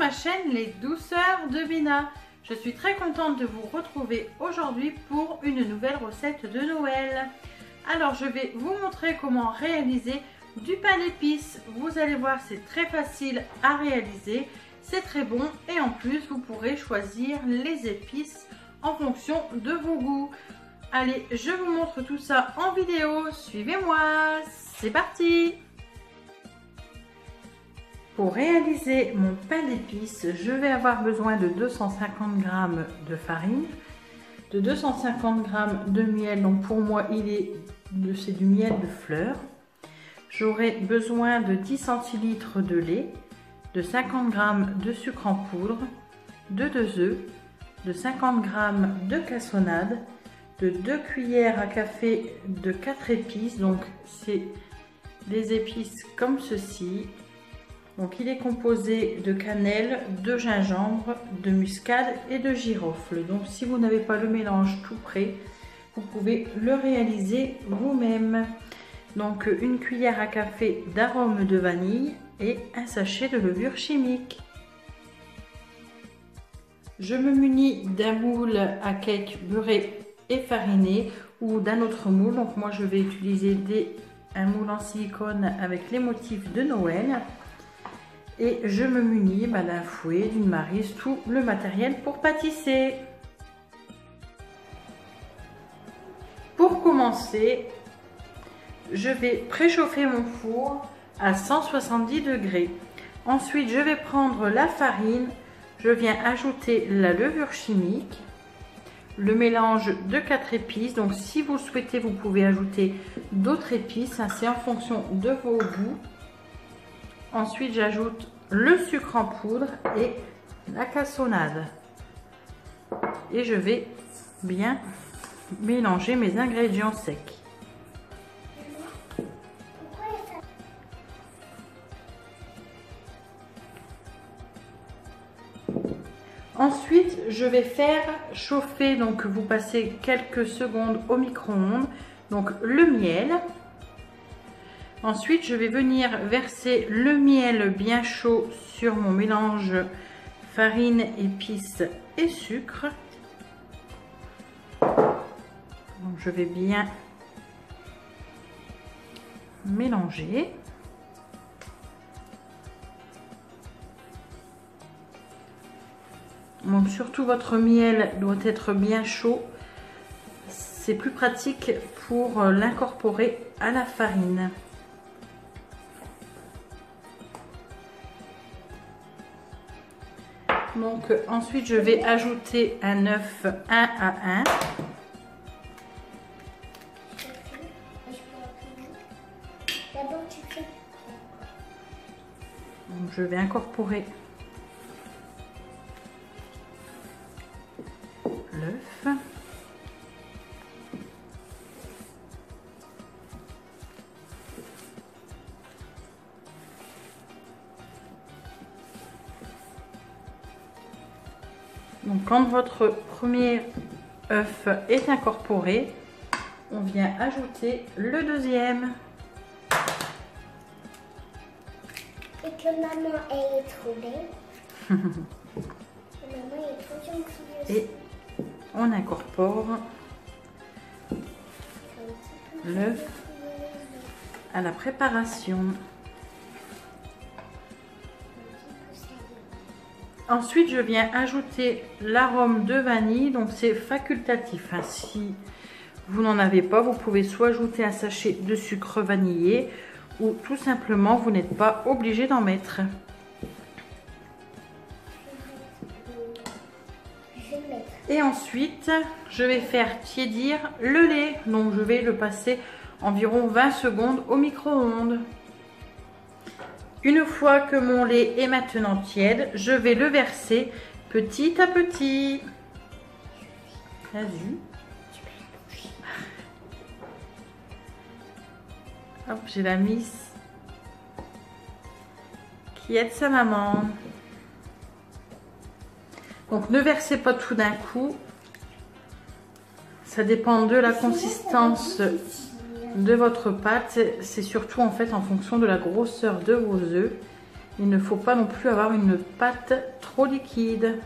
ma chaîne Les Douceurs de Bina. Je suis très contente de vous retrouver aujourd'hui pour une nouvelle recette de Noël. Alors je vais vous montrer comment réaliser du pain d'épices. Vous allez voir, c'est très facile à réaliser, c'est très bon et en plus vous pourrez choisir les épices en fonction de vos goûts. Allez, je vous montre tout ça en vidéo, suivez-moi, c'est parti! Pour réaliser mon pain d'épices, je vais avoir besoin de 250 g de farine, de 250 g de miel, donc pour moi c'est du miel de fleurs. J'aurai besoin de 10 centilitres de lait, de 50 g de sucre en poudre, de 2 œufs, de 50 g de cassonade, de 2 cuillères à café de 4 épices, donc c'est des épices comme ceci. Donc il est composé de cannelle, de gingembre, de muscade et de girofle. Donc si vous n'avez pas le mélange tout prêt, vous pouvez le réaliser vous-même. Donc une cuillère à café d'arôme de vanille et un sachet de levure chimique. Je me munis d'un moule à cake beurré et fariné ou d'un autre moule. Donc moi je vais utiliser un moule en silicone avec les motifs de Noël. Et je me munis d'un fouet, d'une maryse, tout le matériel pour pâtisser. Pour commencer, je vais préchauffer mon four à 170 degrés. Ensuite, je vais prendre la farine, je viens ajouter la levure chimique, le mélange de 4 épices. Donc si vous le souhaitez, vous pouvez ajouter d'autres épices, c'est en fonction de vos goûts. Ensuite, j'ajoute le sucre en poudre et la cassonade. Et je vais bien mélanger mes ingrédients secs. Ensuite, je vais faire chauffer, donc vous passez quelques secondes au micro-ondes, donc le miel. Ensuite, je vais venir verser le miel bien chaud sur mon mélange farine, épices et sucre. Donc, je vais bien mélanger. Donc, surtout votre miel doit être bien chaud. C'est plus pratique pour l'incorporer à la farine. Donc ensuite je vais ajouter un œuf 1 à 1. Donc je vais incorporer l'œuf. Donc quand votre premier œuf est incorporé, on vient ajouter le deuxième. Et que maman elle est trop belle. Maman est trop gentille aussi. Et on incorpore l'œuf à la préparation. Ensuite, je viens ajouter l'arôme de vanille, donc c'est facultatif. Si vous n'en avez pas, vous pouvez soit ajouter un sachet de sucre vanillé ou tout simplement, vous n'êtes pas obligé d'en mettre. Et ensuite, je vais faire tiédir le lait. Donc, je vais le passer environ 20 secondes au micro-ondes. Une fois que mon lait est maintenant tiède, je vais le verser petit à petit. Vas-y. Hop, j'ai la miss qui aide sa maman. Donc ne versez pas tout d'un coup. Ça dépend de la consistance de votre pâte. C'est surtout en fait en fonction de la grosseur de vos œufs. Il ne faut pas non plus avoir une pâte trop liquide.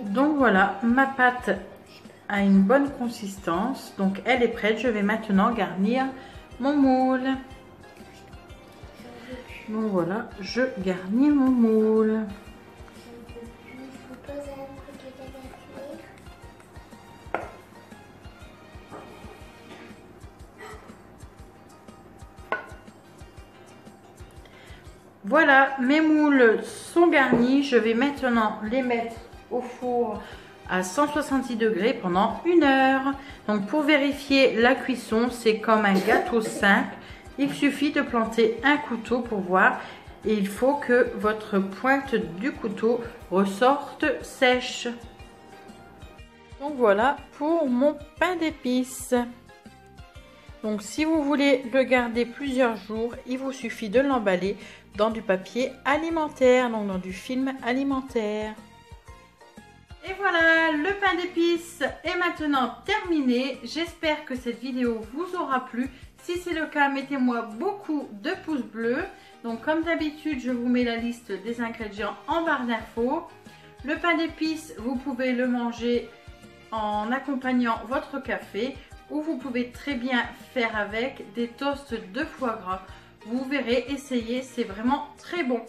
Donc voilà, ma pâte a une bonne consistance. Donc elle est prête. Je vais maintenant garnir mon moule. Donc voilà, je garnis mon moule. Voilà, mes moules sont garnis. Je vais maintenant les mettre au four à 170 degrés pendant 1 heure. Donc pour vérifier la cuisson, c'est comme un gâteau simple. Il suffit de planter un couteau pour voir. Et il faut que votre pointe du couteau ressorte sèche. Donc voilà pour mon pain d'épices. Donc si vous voulez le garder plusieurs jours, il vous suffit de l'emballer dans du papier alimentaire, donc dans du film alimentaire. Et voilà, le pain d'épices est maintenant terminé. J'espère que cette vidéo vous aura plu. Si c'est le cas, mettez-moi beaucoup de pouces bleus. Donc comme d'habitude, je vous mets la liste des ingrédients en barre d'infos. Le pain d'épices, vous pouvez le manger en accompagnant votre café, ou vous pouvez très bien faire avec des toasts de foie gras. Vous verrez, essayez, c'est vraiment très bon.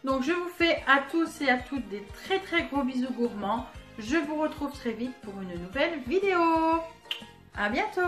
Donc je vous fais à tous et à toutes des très gros bisous gourmands. Je vous retrouve très vite pour une nouvelle vidéo. À bientôt.